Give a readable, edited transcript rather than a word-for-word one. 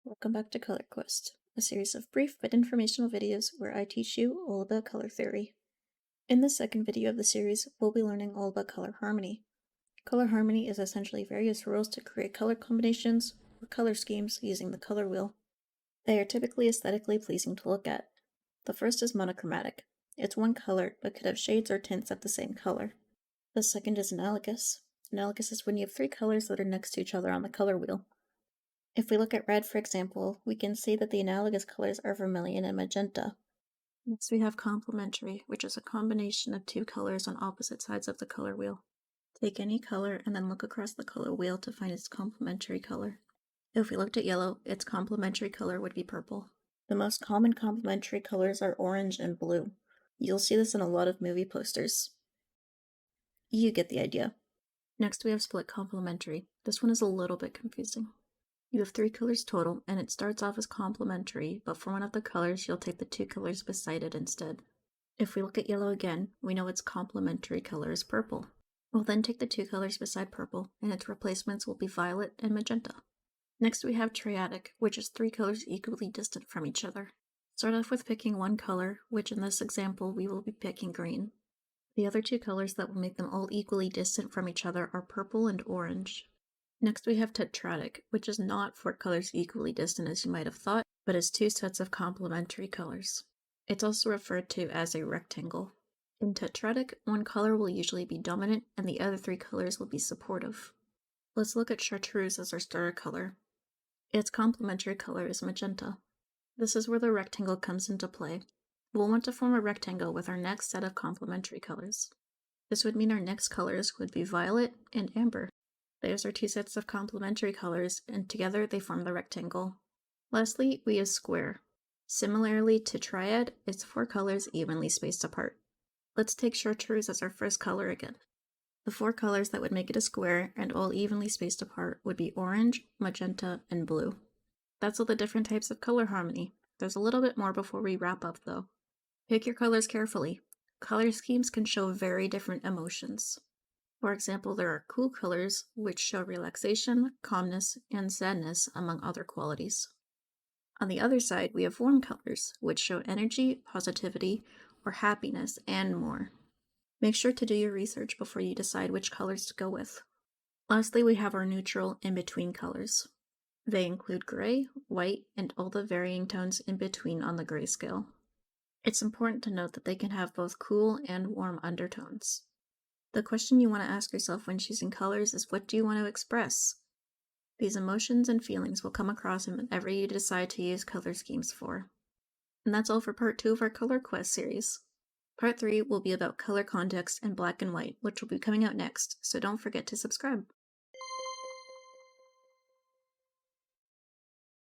Welcome back to Color Quest, a series of brief but informational videos where I teach you all about color theory. In the second video of the series, we'll be learning all about color harmony. Color harmony is essentially various rules to create color combinations or color schemes using the color wheel. They are typically aesthetically pleasing to look at. The first is monochromatic. It's one color but could have shades or tints of the same color. The second is analogous. Analogous is when you have three colors that are next to each other on the color wheel. If we look at red, for example, we can see that the analogous colors are vermilion and magenta. Next we have complementary, which is a combination of two colors on opposite sides of the color wheel. Take any color and then look across the color wheel to find its complementary color. If we looked at yellow, its complementary color would be purple. The most common complementary colors are orange and blue. You'll see this in a lot of movie posters. You get the idea. Next we have split complementary. This one is a little bit confusing. You have three colors total, and it starts off as complementary, but for one of the colors, you'll take the two colors beside it instead. If we look at yellow again, we know its complementary color is purple. We'll then take the two colors beside purple, and its replacements will be violet and magenta. Next we have triadic, which is three colors equally distant from each other. Start off with picking one color, which in this example we will be picking green. The other two colors that will make them all equally distant from each other are purple and orange. Next we have tetradic, which is not four colors equally distant as you might have thought, but is two sets of complementary colors. It's also referred to as a rectangle. In tetradic, one color will usually be dominant and the other three colors will be supportive. Let's look at chartreuse as our starter color. Its complementary color is magenta. This is where the rectangle comes into play. We'll want to form a rectangle with our next set of complementary colors. This would mean our next colors would be violet and amber. Those are two sets of complementary colors, and together they form the rectangle. Lastly, we have square. Similarly to triad, it's four colors evenly spaced apart. Let's take chartreuse as our first color again. The four colors that would make it a square and all evenly spaced apart would be orange, magenta, and blue. That's all the different types of color harmony. There's a little bit more before we wrap up though. Pick your colors carefully. Color schemes can show very different emotions. For example, there are cool colors, which show relaxation, calmness, and sadness, among other qualities. On the other side, we have warm colors, which show energy, positivity, or happiness, and more. Make sure to do your research before you decide which colors to go with. Lastly, we have our neutral in-between colors. They include gray, white, and all the varying tones in between on the gray scale. It's important to note that they can have both cool and warm undertones. The question you want to ask yourself when choosing colors is, what do you want to express? These emotions and feelings will come across in whatever you decide to use color schemes for. And that's all for part 2 of our Color Quest series. Part 3 will be about color context and black and white, which will be coming out next, so don't forget to subscribe.